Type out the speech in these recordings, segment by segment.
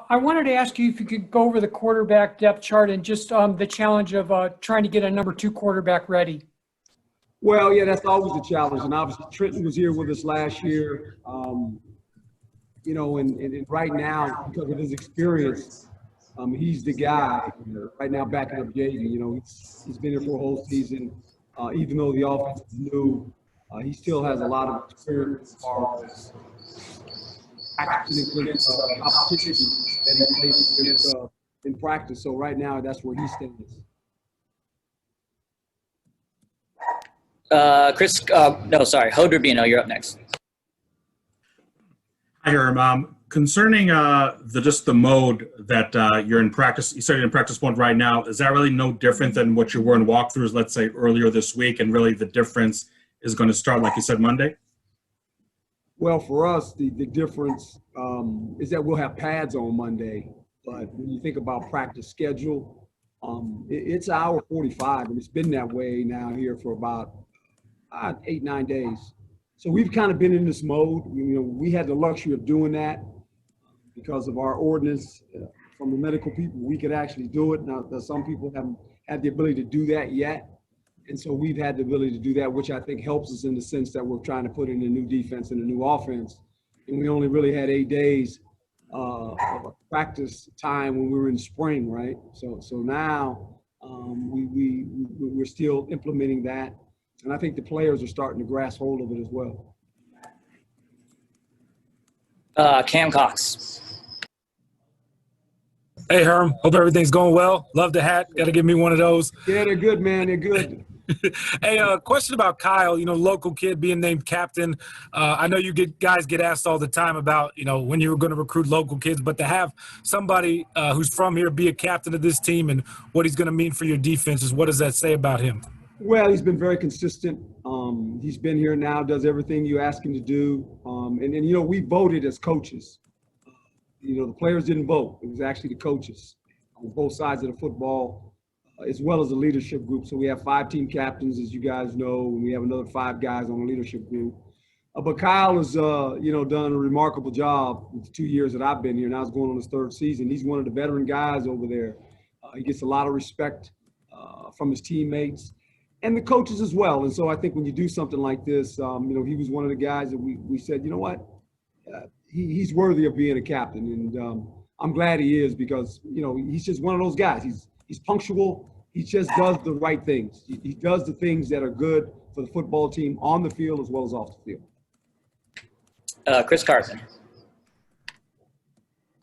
I wanted to ask you if you could go over the quarterback depth chart and just the challenge of trying to get a number 2 quarterback ready. Well, yeah, that's always a challenge. And obviously Trenton was here with us last year. And right now, because of his experience, he's the guy right now backing up JV. He's been here for a whole season. Even though the offense is new, he still has a lot of experience as far as practicing against competition that he plays against in practice. So right now, that's where he stands. Ho Rubino, you're up next. Hi, Herm. Concerning the mode that you're in practice, you started in practice mode right now. Is that really no different than what you were in walkthroughs, let's say earlier this week, and really the difference is going to start, like you said, Monday? Well, for us, the difference is that we'll have pads on Monday. But when you think about practice schedule, it's an hour 45, and it's been that way now here for about 8-9 days. So we've kind of been in this mode. We had the luxury of doing that because of our ordinance from the medical people. We could actually do it. Now, some people haven't had the ability to do that yet. And so we've had the ability to do that, which I think helps us in the sense that we're trying to put in a new defense and a new offense. And we only really had 8 days of practice time when we were in spring, right? So now we're still implementing that. And I think the players are starting to grasp hold of it as well. Cam Cox. Hey, Herm. Hope everything's going well. Love the hat. Got to give me one of those. Yeah, they're good, man. They're good. Hey, question about Kyle, local kid being named captain. I know guys get asked all the time about, when you were going to recruit local kids, but to have somebody who's from here be a captain of this team and what he's going to mean for your defenses, what does that say about him? Well, he's been very consistent. He's been here now, does everything you ask him to do. And we voted as coaches. The players didn't vote. It was actually the coaches on both sides of the football, as well as the leadership group. So we have 5 team captains, as you guys know, and we have another 5 guys on the leadership group. But Kyle has, done a remarkable job with the 2 years that I've been here. Now he's going on his 3rd season. He's one of the veteran guys over there. He gets a lot of respect from his teammates and the coaches as well. And so I think when you do something like this, he was one of the guys that we said, you know what, he's worthy of being a captain. And I'm glad he is because, he's just one of those guys. He's punctual. He just does the right things. He does the things that are good for the football team on the field as well as off the field. Chris Carpman.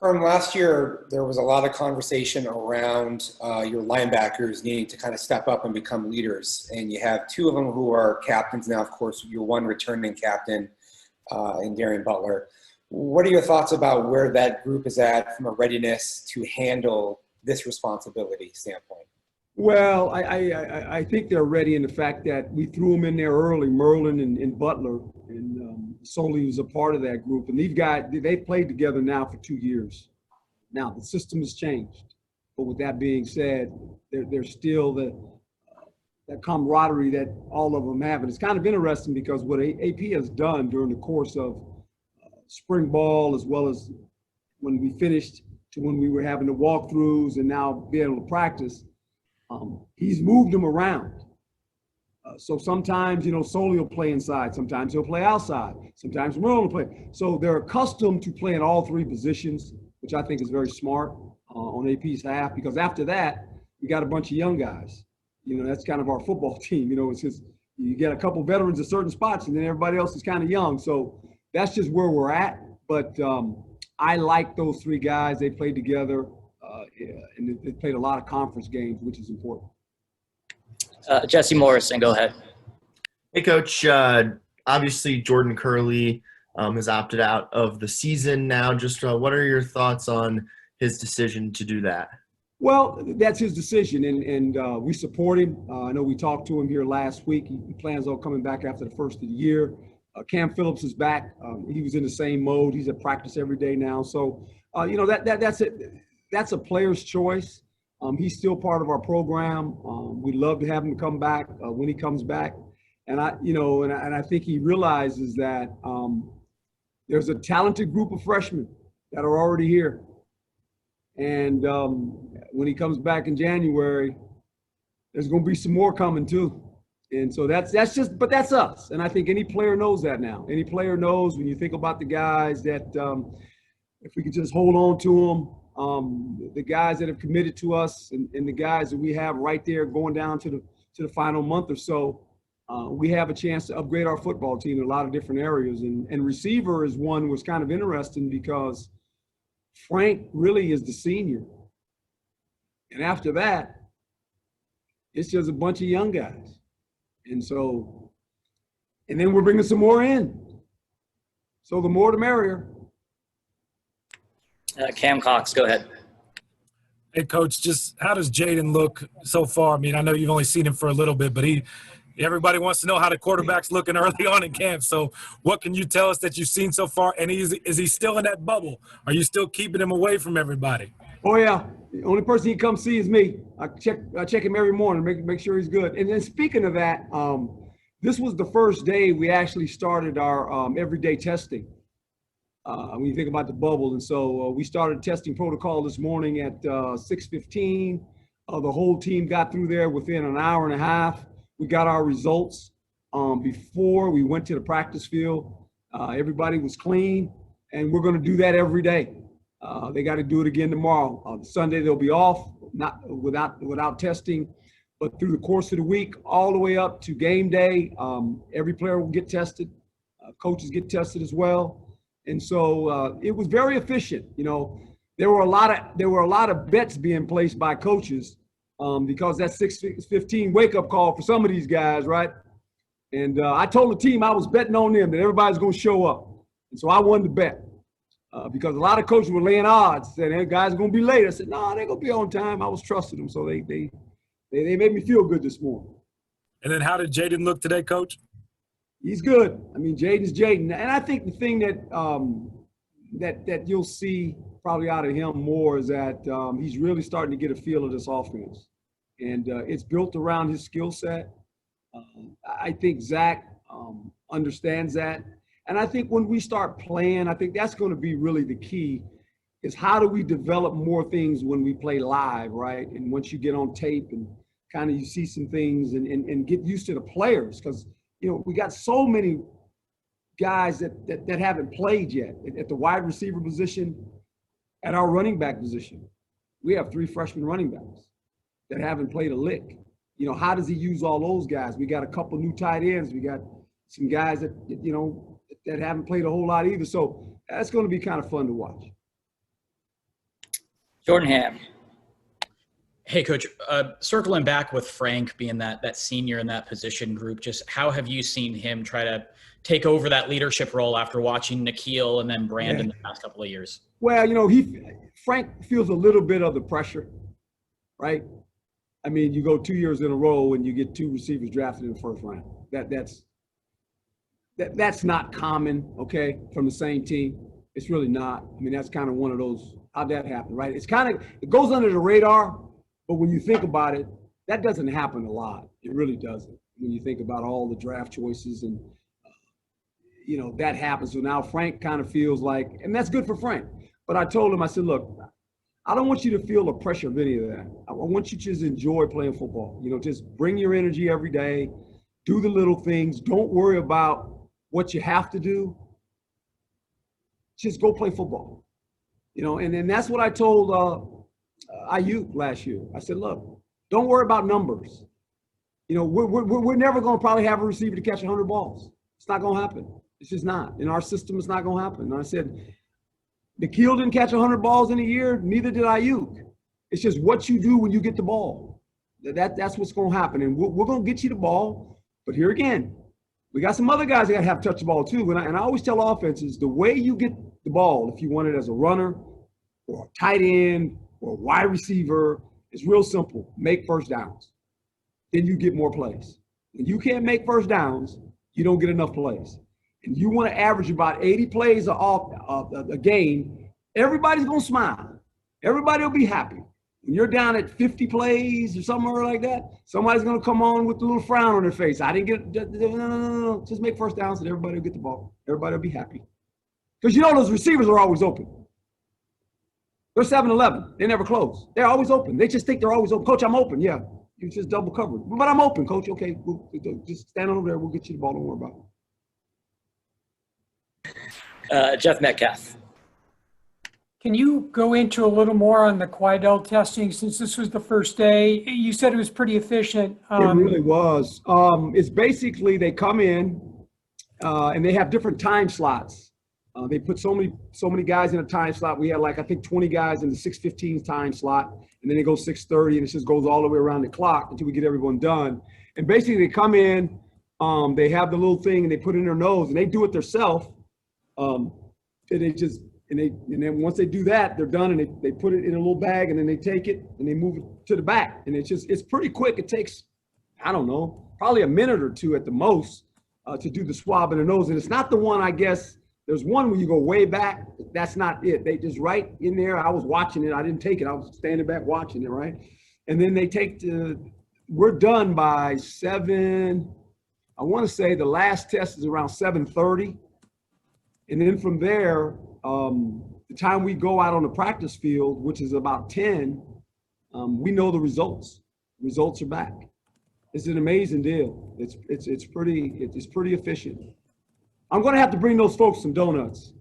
Last year, there was a lot of conversation around your linebackers needing to kind of step up and become leaders. And you have 2 of them who are captains now, of course, your one returning captain in Darian Butler. What are your thoughts about where that group is at from a readiness to handle this responsibility standpoint? Well, I think they're ready in the fact that we threw them in there early, Merlin and Butler, and Soley was a part of that group. And these guys, they played together now for 2 years. Now, the system has changed. But with that being said, there's still that camaraderie that all of them have. And it's kind of interesting because what AP has done during the course of spring ball, as well as when we finished to when we were having the walkthroughs and now being able to practice, he's moved them around. So sometimes, Soley will play inside. Sometimes he'll play outside. Sometimes Merlin will play. So they're accustomed to playing all 3 positions, which I think is very smart on AP's half, because after that, we got a bunch of young guys. That's kind of our football team. It's just you get a couple veterans at certain spots, and then everybody else is kind of young. So that's just where we're at. But I like those 3 guys. They played together. And they played a lot of conference games, which is important. Jesse Morrison, go ahead. Hey, Coach. Obviously, Jordan Curley has opted out of the season now. Just what are your thoughts on his decision to do that? Well, that's his decision, and we support him. I know we talked to him here last week. He plans on coming back after the first of the year. Cam Phillips is back. He was in the same mode. He's at practice every day now. So, that's it. That's a player's choice. He's still part of our program. We'd love to have him come back when he comes back. And I think he realizes that there's a talented group of freshmen that are already here. And when he comes back in January, there's going to be some more coming too. And so that's just, but that's us. And I think any player knows that now. Any player knows when you think about the guys that if we could just hold on to them, the guys that have committed to us and the guys that we have right there going down to the final month or so, we have a chance to upgrade our football team in a lot of different areas. And receiver is one was kind of interesting because Frank really is the senior. And after that, it's just a bunch of young guys. And so, and then we're bringing some more in. So the more the merrier. Cam Cox, go ahead. Hey, Coach, just how does Jaden look so far? I mean, I know you've only seen him for a little bit, but everybody wants to know how the quarterback's looking early on in camp. So what can you tell us that you've seen so far? And is he still in that bubble? Are you still keeping him away from everybody? Oh, yeah. The only person he comes see is me. I check him every morning, make sure he's good. And then speaking of that, this was the first day we actually started our everyday testing. When you think about the bubble. And so we started testing protocol this morning at 6:15. The whole team got through there within an hour and a half. We got our results before we went to the practice field. Everybody was clean, and we're going to do that every day. They got to do it again tomorrow. Sunday they'll be off, not without testing, but through the course of the week, all the way up to game day, every player will get tested. Coaches get tested as well. And so it was very efficient. You know, there were a lot of bets being placed by coaches because that 6:15 wake up call for some of these guys, right? And I told the team I was betting on them that everybody's going to show up. And so I won the bet because a lot of coaches were laying odds, saying hey, guys are going to be late. I said, no, they're going to be on time. I was trusting them, so they made me feel good this morning. And then how did Jaden look today, Coach? He's good. I mean, Jaden's Jaden. And I think the thing that that you'll see probably out of him more is that he's really starting to get a feel of this offense. And it's built around his skill set. I think Zach understands that. And I think when we start playing, I think that's going to be really the key is how do we develop more things when we play live, right? And once you get on tape and kind of you see some things and get used to the players because – you know, we got so many guys that haven't played yet at the wide receiver position, at our running back position. We have 3 freshman running backs that haven't played a lick. You know, how does he use all those guys? We got a couple new tight ends. We got some guys that, you know, that haven't played a whole lot either. So that's going to be kind of fun to watch. Jordan Hamm. Hey, Coach, circling back with Frank being that senior in that position group, just how have you seen him try to take over that leadership role after watching Nikhil and then Brandon the past couple of years? Well, you know, Frank feels a little bit of the pressure, right? I mean, you go 2 years in a row and you get 2 receivers drafted in the first round. That's not common, okay, from the same team. It's really not. I mean, that's kind of one of those, how'd that happen, right? It goes under the radar. But when you think about it, that doesn't happen a lot. It really doesn't. When you think about all the draft choices and, you know, that happens. So now Frank kind of feels like, and that's good for Frank. But I told him, I said, look, I don't want you to feel the pressure of any of that. I want you to just enjoy playing football. You know, just bring your energy every day. Do the little things. Don't worry about what you have to do. Just go play football. You know, and that's what I told IU last year. I said, look, don't worry about numbers. You know, we're never going to probably have a receiver to catch 100 balls. It's not going to happen. It's just not. In our system, it's not going to happen. And I said, Nikhil didn't catch 100 balls in a year. Neither did Ayuk. It's just what you do when you get the ball. That's what's going to happen. And we're going to get you the ball. But here again, we got some other guys that have to touch the ball too. And I always tell offenses, the way you get the ball, if you want it as a runner or a tight end, or a wide receiver, is real simple. Make first downs. Then you get more plays. When you can't make first downs, you don't get enough plays. And you want to average about 80 plays a game, everybody's going to smile. Everybody will be happy. When you're down at 50 plays or somewhere like that, somebody's going to come on with a little frown on their face. I didn't get – no. Just make first downs and everybody will get the ball. Everybody will be happy. Because you know those receivers are always open. They're 7-Eleven. They never close. They're always open. They just think they're always open. Coach, I'm open. Yeah, you just double covered. But I'm open, Coach. Okay, we'll just stand over there. We'll get you the ball. Don't worry about it. Jeff Metcalf. Can you go into a little more on the Quidel testing since this was the first day? You said it was pretty efficient. It really was. It's basically they come in and they have different time slots. They put so many guys in a time slot. We had like, I think 20 guys in the 6:15 time slot, and then they go 6:30, and it just goes all the way around the clock until we get everyone done. And basically they come in, they have the little thing and they put it in their nose and they do it themselves. And then once they do that, they're done, and they put it in a little bag, and then they take it and they move it to the back. And it's pretty quick. It takes, I don't know, probably a minute or two at the most to do the swab in the nose. And it's not the one, I guess, there's one where you go way back. That's not it. They just right in there. I was watching it. I didn't take it. I was standing back watching it, right? And then they take we're done by 7, I want to say the last test is around 7:30. And then from there, the time we go out on the practice field, which is about 10, we know the results. Results are back. It's an amazing deal. It's pretty efficient. I'm going to have to bring those folks some donuts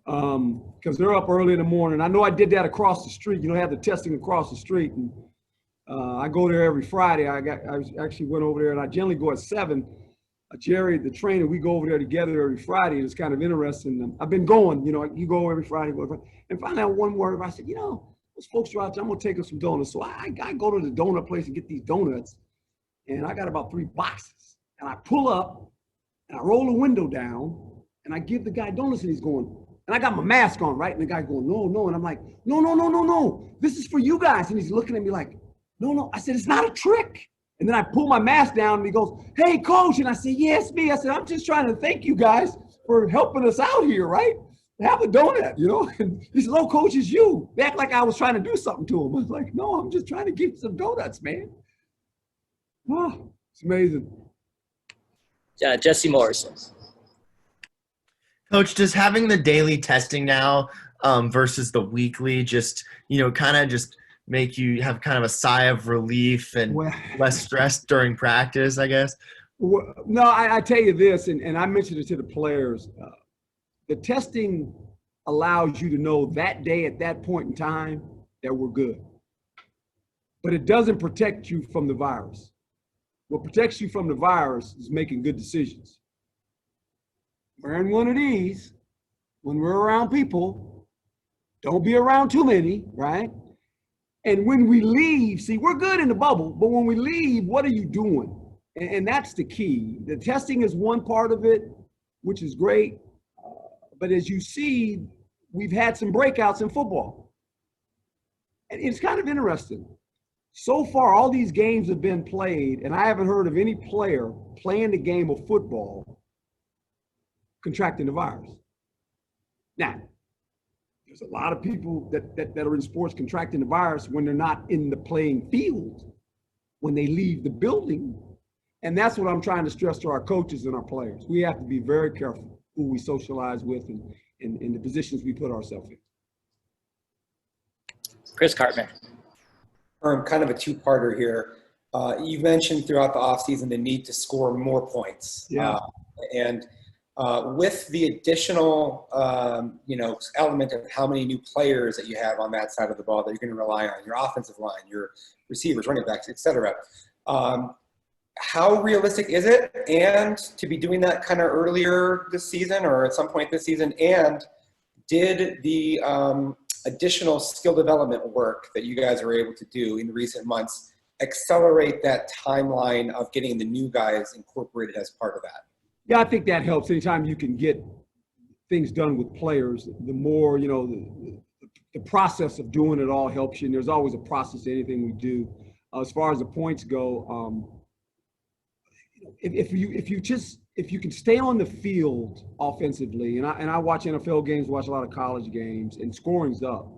because they're up early in the morning. I know I did that across the street. You know, I had the testing across the street, and I go there every Friday. I actually went over there, and I generally go at 7. Jerry, the trainer, we go over there together every Friday, and it's kind of interesting. I've been going, you know, you go every Friday, and finally out one word, I said, you know, those folks are out there, I'm going to take them some donuts. So I go to the donut place and get these donuts, and I got about 3 boxes. And I pull up, and I roll the window down, and I give the guy donuts, and he's going, and I got my mask on, right? And the guy's going, no. And I'm like, no. This is for you guys. And he's looking at me like, no. I said, it's not a trick. And then I pull my mask down, and he goes, hey, Coach. And I said, yes, me. I said, I'm just trying to thank you guys for helping us out here, right? Have a donut, you know? And he said, oh, Coach, it's you. They act like I was trying to do something to him. I was like, no, I'm just trying to give you some donuts, man. Oh, it's amazing. Jesse Morrison. Coach, does having the daily testing now versus the weekly just, you know, kind of just make you have kind of a sigh of relief and less stress during practice, I guess? Well, no, I tell you this, and I mentioned it to the players. The testing allows you to know that day at that point in time that we're good. But it doesn't protect you from the virus. What protects you from the virus is making good decisions. Wearing one of these, when we're around people, don't be around too many, right? And when we leave, see, we're good in the bubble, but when we leave, what are you doing? And that's the key. The testing is one part of it, which is great. But as you see, we've had some breakouts in football. And it's kind of interesting. So far, all these games have been played, and I haven't heard of any player playing the game of football contracting the virus. Now, there's a lot of people that are in sports contracting the virus when they're not in the playing field, when they leave the building. And that's what I'm trying to stress to our coaches and our players. We have to be very careful who we socialize with and the positions we put ourselves in. Chriskarpman. Kind of a two-parter here. You mentioned throughout the offseason the need to score more points. Yeah. With the additional, element of how many new players that you have on that side of the ball that you're going to rely on, your offensive line, your receivers, running backs, et cetera, how realistic is it? And to be doing that kind of earlier this season or at some point this season? And did the additional skill development work that you guys were able to do in recent months accelerate that timeline of getting the new guys incorporated as part of that? Yeah, I think that helps. Anytime you can get things done with players, the more, the process of doing it all helps you. And there's always a process to anything we do. As far as the points go, if you can stay on the field offensively, and I watch NFL games, watch a lot of college games, and scoring's up.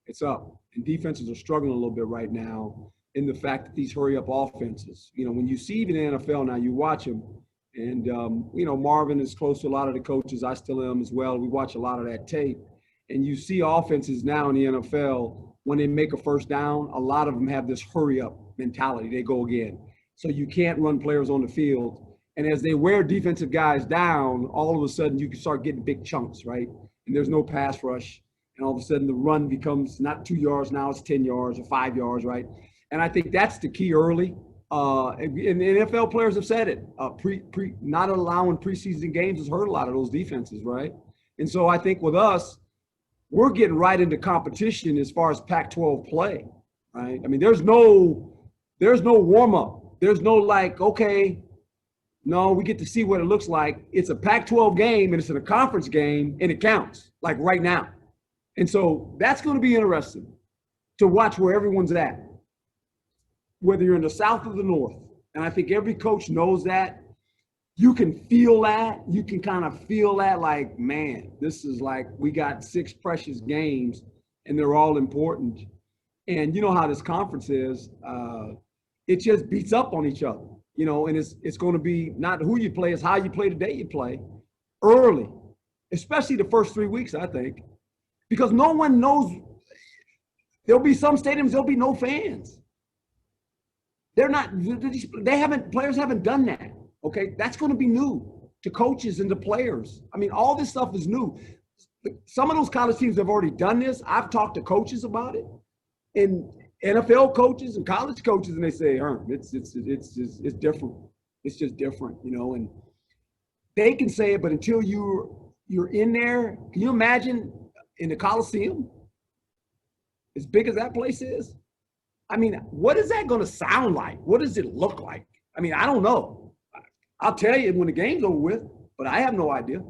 It's up. And defenses are struggling a little bit right now in the fact that these hurry up offenses. When you see even in the NFL now, you watch them. And, Marvin is close to a lot of the coaches. I still am as well. We watch a lot of that tape. And you see offenses now in the NFL, when they make a first down, a lot of them have this hurry up mentality. They go again. So you can't run players on the field. And as they wear defensive guys down, all of a sudden you can start getting big chunks, right? And there's no pass rush. And all of a sudden the run becomes not 2 yards, now it's 10 yards or 5 yards, right? And I think that's the key early. And the NFL players have said it. Not allowing preseason games has hurt a lot of those defenses, right? And so I think with us, we're getting right into competition as far as Pac-12 play, right? I mean, there's no warm-up. There's no like, okay, no, we get to see what it looks like. It's a Pac-12 game, and it's in a conference game, and it counts, like right now. And so that's going to be interesting to watch where everyone's at, whether you're in the South or the North. And I think every coach knows that. You can feel that. You can kind of feel that like, man, this is like we got 6 precious games, and they're all important. And you know how this conference is. It just beats up on each other, you know, and it's going to be not who you play, it's how you play the day you play early, especially the first 3 weeks, I think, because no one knows. There'll be some stadiums, there'll be no fans. Players haven't done that. Okay, that's going to be new to coaches and to players. I mean, all this stuff is new. Some of those college teams have already done this. I've talked to coaches about it, and NFL coaches and college coaches, and they say, Herm, it's different. It's just different, you know. And they can say it, but until you're in there, can you imagine in the Coliseum, as big as that place is? I mean, what is that going to sound like? What does it look like? I mean, I don't know. I'll tell you when the game's over with, but I have no idea.